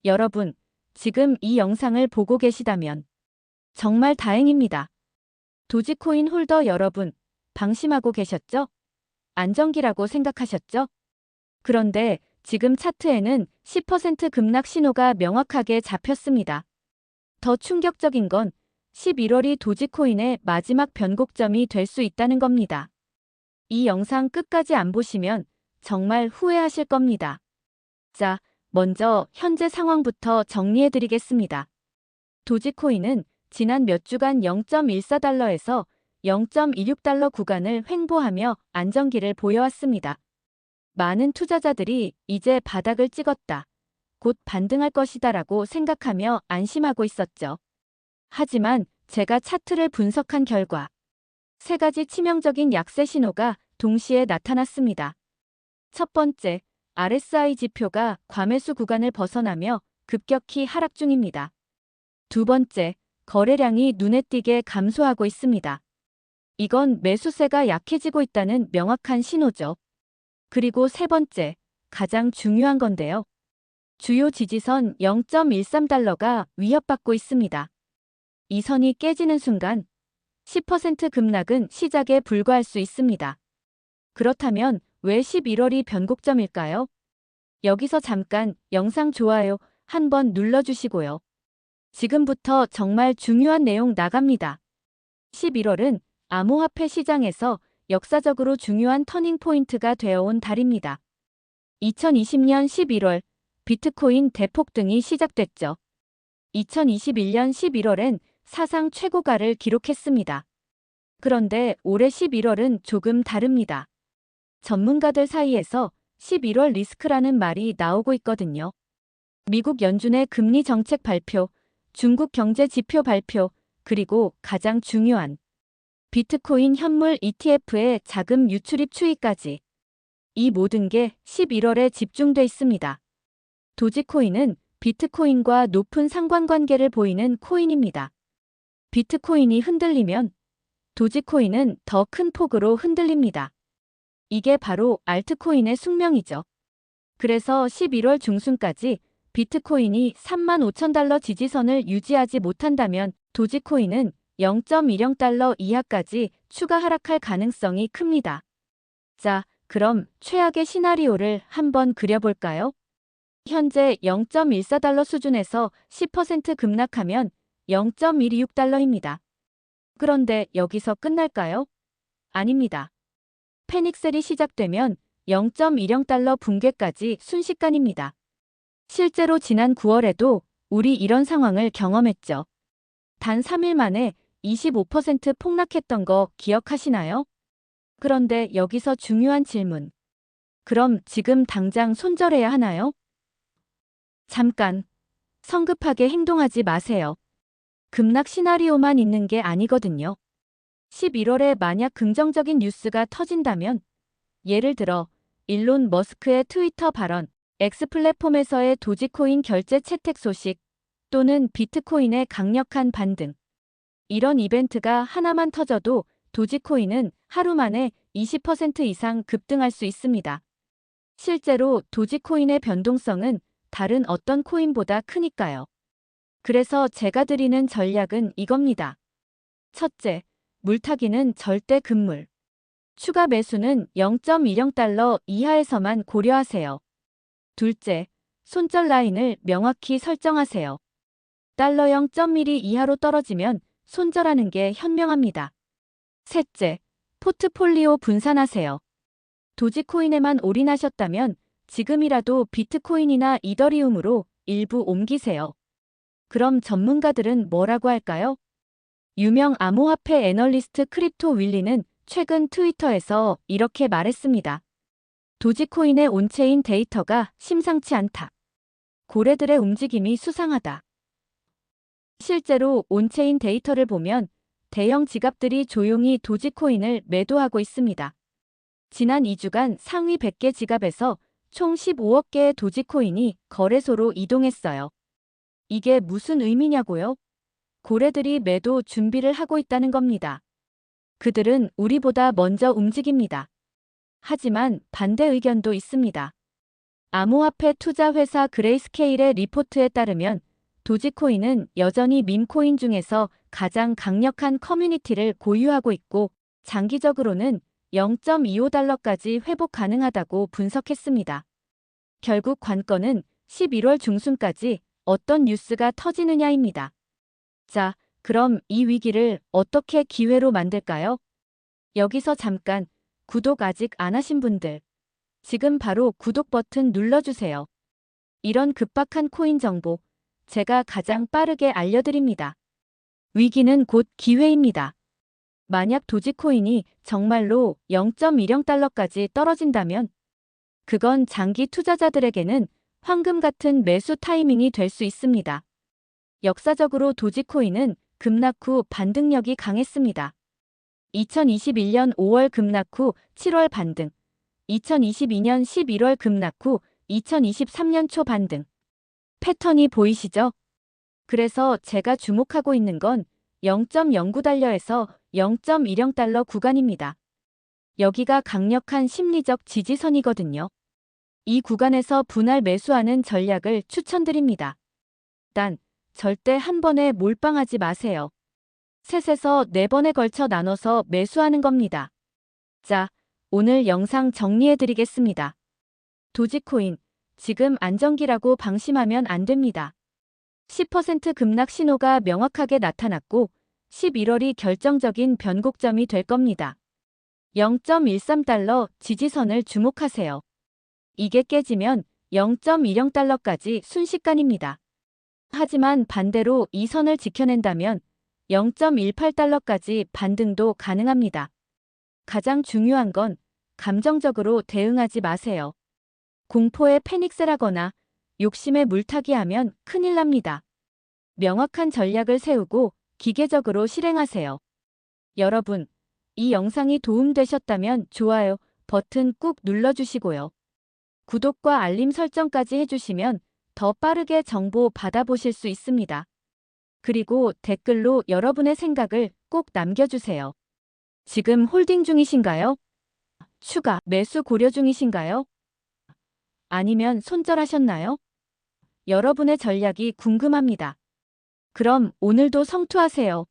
여러분, 지금 이 영상을 보고 계시다면 정말 다행입니다. 도지코인 홀더 여러분, 방심하고 계셨죠? 안정기라고 생각하셨죠? 그런데 지금 차트에는 10% 급락 신호가 명확하게 잡혔습니다. 더 충격적인 건 11월이 도지코인의 마지막 변곡점이 될 수 있다는 겁니다. 이 영상 끝까지 안 보시면 정말 후회하실 겁니다. 자, 먼저 현재 상황부터 정리해드리겠습니다. 도지코인은 지난 몇 주간 0.14달러에서 0.26달러 구간을 횡보하며 안정기를 보여왔습니다. 많은 투자자들이 이제 바닥을 찍었다, 곧 반등할 것이다라고 생각하며 안심하고 있었죠. 하지만 제가 차트를 분석한 결과 세 가지 치명적인 약세 신호가 동시에 나타났습니다. 첫 번째, RSI 지표가 과매수 구간을 벗어나며 급격히 하락 중입니다. 두 번째, 거래량이 눈에 띄게 감소하고 있습니다. 이건 매수세가 약해지고 있다는 명확한 신호죠. 그리고 세 번째, 가장 중요한 건데요. 주요 지지선 0.13달러가 위협받고 있습니다. 이 선이 깨지는 순간 10% 급락은 시작에 불과할 수 있습니다. 그렇다면 왜 11월이 변곡점일까요? 여기서 잠깐 영상 좋아요 한번 눌러주시고요. 지금부터 정말 중요한 내용 나갑니다. 11월은 암호화폐 시장에서 역사적으로 중요한 터닝포인트가 되어온 달입니다. 2020년 11월 비트코인 대폭등이 시작됐죠. 2021년 11월엔 사상 최고가를 기록했습니다. 그런데 올해 11월은 조금 다릅니다. 전문가들 사이에서 11월 리스크라는 말이 나오고 있거든요. 미국 연준의 금리 정책 발표, 중국 경제 지표 발표, 그리고 가장 중요한 비트코인 현물 ETF의 자금 유출입 추이까지. 이 모든 게 11월에 집중돼 있습니다. 도지코인은 비트코인과 높은 상관관계를 보이는 코인입니다. 비트코인이 흔들리면 도지코인은 더 큰 폭으로 흔들립니다. 이게 바로 알트코인의 숙명이죠. 그래서 11월 중순까지 비트코인이 35,000달러 지지선을 유지하지 못한다면 도지코인은 0.10달러 이하까지 추가 하락할 가능성이 큽니다. 자, 그럼 최악의 시나리오를 한번 그려볼까요? 현재 0.14달러 수준에서 10% 급락하면 0.126달러입니다. 그런데 여기서 끝날까요? 아닙니다. 패닉셀이 시작되면 0.10달러 붕괴까지 순식간입니다. 실제로 지난 9월에도 우리 이런 상황을 경험했죠. 단 3일 만에 25% 폭락했던 거 기억하시나요? 그런데 여기서 중요한 질문. 그럼 지금 당장 손절해야 하나요? 잠깐. 성급하게 행동하지 마세요. 급락 시나리오만 있는 게 아니거든요. 11월에 만약 긍정적인 뉴스가 터진다면, 예를 들어 일론 머스크의 트위터 발언, X 플랫폼에서의 도지코인 결제 채택 소식, 또는 비트코인의 강력한 반등. 이런 이벤트가 하나만 터져도 도지코인은 하루 만에 20% 이상 급등할 수 있습니다. 실제로 도지코인의 변동성은 다른 어떤 코인보다 크니까요. 그래서 제가 드리는 전략은 이겁니다. 첫째, 물타기는 절대 금물. 추가 매수는 0.10달러 이하에서만 고려하세요. 둘째, 손절 라인을 명확히 설정하세요. 달러 0.1이 이하로 떨어지면 손절하는 게 현명합니다. 셋째, 포트폴리오 분산하세요. 도지코인에만 올인하셨다면 지금이라도 비트코인이나 이더리움으로 일부 옮기세요. 그럼 전문가들은 뭐라고 할까요? 유명 암호화폐 애널리스트 크립토 윌리는 최근 트위터에서 이렇게 말했습니다. 도지코인의 온체인 데이터가 심상치 않다. 고래들의 움직임이 수상하다. 실제로 온체인 데이터를 보면 대형 지갑들이 조용히 도지코인을 매도하고 있습니다. 지난 2주간 상위 100개 지갑에서 총 15억 개의 도지코인이 거래소로 이동했어요. 이게 무슨 의미냐고요? 고래들이 매도 준비를 하고 있다는 겁니다. 그들은 우리보다 먼저 움직입니다. 하지만 반대 의견도 있습니다. 암호화폐 투자 회사 그레이스케일의 리포트에 따르면 도지코인은 여전히 밈코인 중에서 가장 강력한 커뮤니티를 고유하고 있고 장기적으로는 0.25달러까지 회복 가능하다고 분석했습니다. 결국 관건은 11월 중순까지 어떤 뉴스가 터지느냐입니다. 자, 그럼 이 위기를 어떻게 기회로 만들까요? 여기서 잠깐 구독 아직 안 하신 분들 지금 바로 구독 버튼 눌러주세요. 이런 급박한 코인 정보 제가 가장 빠르게 알려드립니다. 위기는 곧 기회입니다. 만약 도지코인이 정말로 0.10달러까지 떨어진다면 그건 장기 투자자들에게는 황금 같은 매수 타이밍이 될 수 있습니다. 역사적으로 도지코인은 급락 후 반등력이 강했습니다. 2021년 5월 급락 후 7월 반등, 2022년 11월 급락 후 2023년 초 반등. 패턴이 보이시죠? 그래서 제가 주목하고 있는 건 0.09달러에서 0.10달러 구간입니다. 여기가 강력한 심리적 지지선이거든요. 이 구간에서 분할 매수하는 전략을 추천드립니다. 단, 절대 한 번에 몰빵하지 마세요. 셋에서 4번에 걸쳐 나눠서 매수하는 겁니다. 자, 오늘 영상 정리해드리겠습니다. 도지코인, 지금 안정기라고 방심하면 안 됩니다. 10% 급락 신호가 명확하게 나타났고 11월이 결정적인 변곡점이 될 겁니다. 0.13달러 지지선을 주목하세요. 이게 깨지면 0.10달러까지 순식간입니다. 하지만 반대로 이 선을 지켜낸다면 0.18달러까지 반등도 가능합니다. 가장 중요한 건 감정적으로 대응하지 마세요. 공포에 패닉셀하거나 욕심에 물타기하면 큰일 납니다. 명확한 전략을 세우고 기계적으로 실행하세요. 여러분, 이 영상이 도움되셨다면 좋아요 버튼 꾹 눌러주시고요. 구독과 알림 설정까지 해주시면 더 빠르게 정보 받아보실 수 있습니다. 그리고 댓글로 여러분의 생각을 꼭 남겨주세요. 지금 홀딩 중이신가요? 추가 매수 고려 중이신가요? 아니면 손절하셨나요? 여러분의 전략이 궁금합니다. 그럼 오늘도 성투하세요.